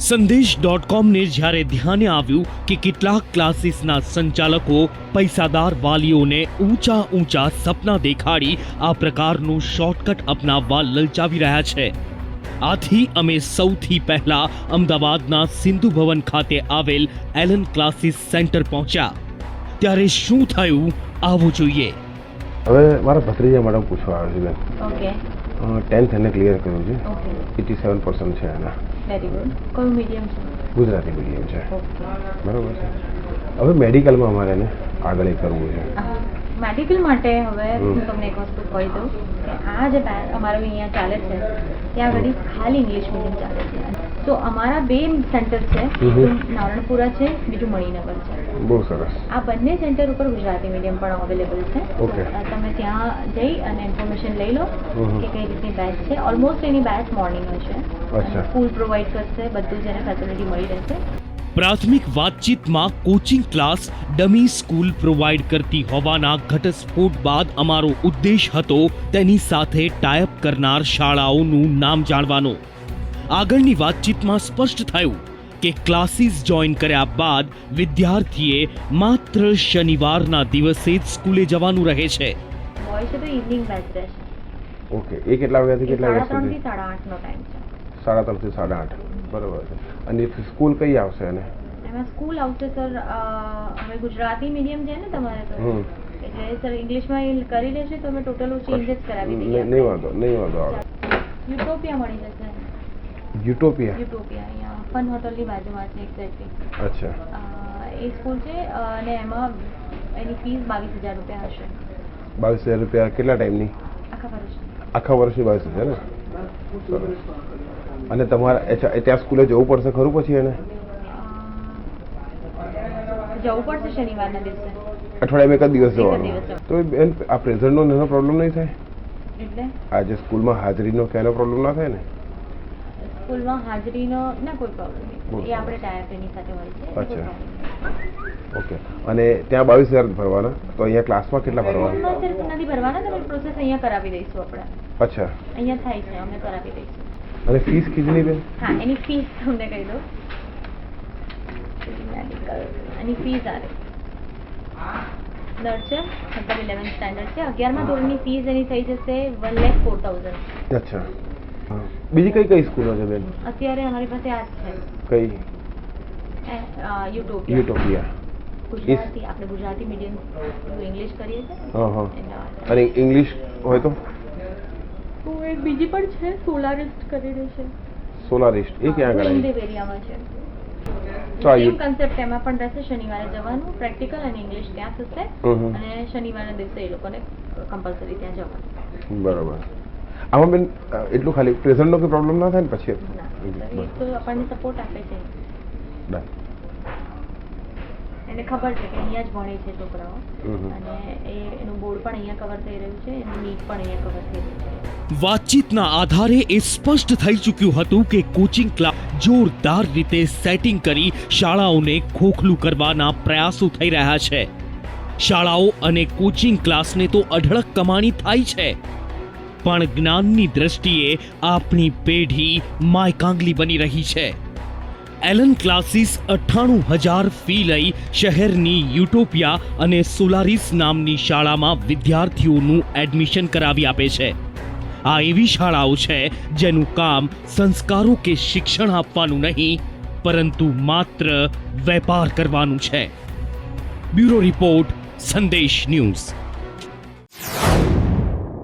સંદેશ.com ને જ્યારે ધ્યાને આવ્યું કે કેટલાક ક્લાસીસના સંચાલકો પૈસાદાર વાલીઓને ઊંચા સપના દેખાડી આ પ્રકારનું શોર્ટકટ અપનાવવા લલચાવી રહ્યા છે, આથી અમે સૌથી પહેલા અમદાવાદના સિંધુ ભવન ખાતે આવેલ એલન ક્લાસીસ સેન્ટર પહોંચ્યા. ત્યારે શું થયું આવું જોઈએ. હવે મારા ભત્રીજા મેડમ પૂછવા આવ્યો છે બેન. ઓકે. 10th એને ક્લિયર કર્યું છે. ઓકે. 87% છે એના. Very good. કયું મીડિયમ છે? ગુજરાતી મીડિયમ છે. ઓકે. બરાબર છે. હવે મેડિકલમાં અમારે એને આગળ કરવું છે. મેડિકલ માટે હવે હું તમને એક વસ્તુ કહી દઉં કે આ જે અમારું અહીંયા ચાલે છે ત્યાં આગળ ખાલી ઇંગ્લિશ મીડિયમ ચાલે છે. તો અમારા બે સેન્ટર છે, નારણપુરા છે, બીજું મણિનગર છે. બહુ સરસ. આ બંને સેન્ટર ઉપર ગુજરાતી મીડિયમ પણ અવેલેબલ છે. ઓકે. તમે ત્યાં જઈ અને ઇન્ફોર્મેશન લઈ લો કે કઈ રીતની બેચ છે. ઓલમોસ્ટ એની બેચ મોર્નિંગ હશે. અચ્છા. સ્કૂલ પ્રોવાઈડ કરશે, બધું જ એને ફેસિલિટી મળી રહેશે. પ્રાથમિક વાતચીતમાં coaching class dummy school provide કરતી હોવાના ઘટસ્ફોટ બાદ અમારો ઉદ્દેશ હતો તેની સાથે ટાઈપ કરનાર શાળાઓનું નામ જાણવાનો. આગળની વાતચીતમાં સ્પષ્ટ થયું કે ક્લાસીસ જોઈન કર્યા બાદ વિદ્યાર્થીએ માત્ર શનિવારના દિવસે જ સ્કૂલે જવાનું રહે છે. બોય છે તો ઇવનિંગ બેચ રહેશે. ઓકે. એ કેટલા વાગ્યાથી કેટલા વાગ્યા 3:30 સુધી? થી 8:30 નો ટાઈમ છે. 3:30 થી 8:30. બરાબર છે. અને સ્કૂલ કઈ આવશે એને? એમાં સ્કૂલ આવશે સર, હવે ગુજરાતી મીડિયમ છે ને તમારે તો, એટલે સર ઇંગ્લિશમાં કરી લેશે તો અમે ટોટલ ચેન્જ જ કરાવી દઈએ. નહીં વાંધો આવે. યુટોપિયા મળી જશે. યુટોપિયા અહીંયા ફન હોટલની બાજુમાં છે એક્ઝેક્ટલી. અચ્છા. એ સ્કૂલ છે અને એમાં એની ફીસ 22,000 રૂપિયા હશે. 22,000 રૂપિયા કેટલા ટાઈમની? આખા વર્ષની 22,000 ને? સરસ. અને તમારે ત્યાં સ્કૂલે જવું પડશે ખરું પછી એને? જવું પડશે શનિવારના દિવસે. અઠવાડિયામાં એક જ દિવસ જવાનું. તો બેન આ પ્રેઝન્ટનો એનો પ્રોબ્લેમ નહીં થાય? એટલે આજે સ્કૂલમાં હાજરીનો ક્યાંનો પ્રોબ્લેમ ના થાય ને? સ્કૂલમાં હાજરીનો ના કોઈ પ્રોબ્લેમ નહીં, એ આપણે ટાઈપ એની સાથે હોય છે. અચ્છા. ઓકે. અને ત્યાં 22,000 ભરવાના, તો અહીંયા ક્લાસમાં કેટલા ભરવાના? નથી ભરવાના, તમે પ્રોસેસ અહીંયા કરાવી દઈશું આપણે. અચ્છા. અહીંયા થાય છે, અમે કરાવી દઈશું. અને ફીસ કેટલી બેન? હા, એની ફીસ તમને કહી દઉં. એની ફીસ આવે દર છે, મતલબ 11th સ્ટાન્ડર્ડ છે. 11મા ધોરણની ફીસ એની થઈ જશે 1,04,000. અચ્છા. બીજી કઈ સ્કૂલો છે બેન અત્યારે અમારી પાસે આ છે? કઈ? યુટોપિયા. ગુજરાતી, આપણે ગુજરાતી મીડિયમ ઇંગ્લિશ કરીએ છીએ. અને ઇંગ્લિશ હોય તો એક બીજી પણ છે, સોલારિસ્ટ કરીને છે. સોલારિસ્ટ એ ક્યાં આગળ? ઇન્ડિવ એરિયામાં છે. સેમ કન્સેપ્ટ એમાં પણ રહેશે. શનિવારે જવાનું, પ્રેક્ટિકલ અને ઇંગ્લિશ ત્યાં થશે અને શનિવારના દિવસે એ લોકોને કમ્પલસરી ત્યાં જવાનું. બરાબર. આમાં બેન એટલું ખાલી પ્રેઝન્ટનો કોઈ પ્રોબ્લેમ ના થાય ને પછી? તો આપણને સપોર્ટ આપે છે. એને ખબર છે કે અહીંયા જ ભણે છે છોકરાઓ અને એનું બોર્ડ પણ અહીંયા કવર થઈ રહ્યું છે, એનું નીટ પણ અહીંયા કવર થઈ રહ્યું છે. વાતચીતના આધારે એ સ્પષ્ટ થઈ ચૂક્યું હતું કે કોચિંગ ક્લાસ જોરદાર રીતે સેટિંગ કરી શાળાઓને ખોખલું કરવાના પ્રયાસો થઈ રહ્યા છે. શાળાઓ અને કોચિંગ ક્લાસને તો અઢળક કમાણી થાય છે, પણ જ્ઞાનની દ્રષ્ટિએ આપણી પેઢી માયકાંગલી બની રહી છે. એલન ક્લાસીસ 98,000 ફી લઈ શહેરની યુટોપિયા અને સોલારિસ નામની શાળામાં વિદ્યાર્થીઓનું એડમિશન કરાવી આપે છે. આ એવી શાળાઓ છે જેનું કામ સંસ્કારો કે શિક્ષણ આપવાનું નહીં, પરંતુ માત્ર વેપાર કરવાનું છે. બ્યુરો રિપોર્ટ, સંદેશ ન્યૂઝ.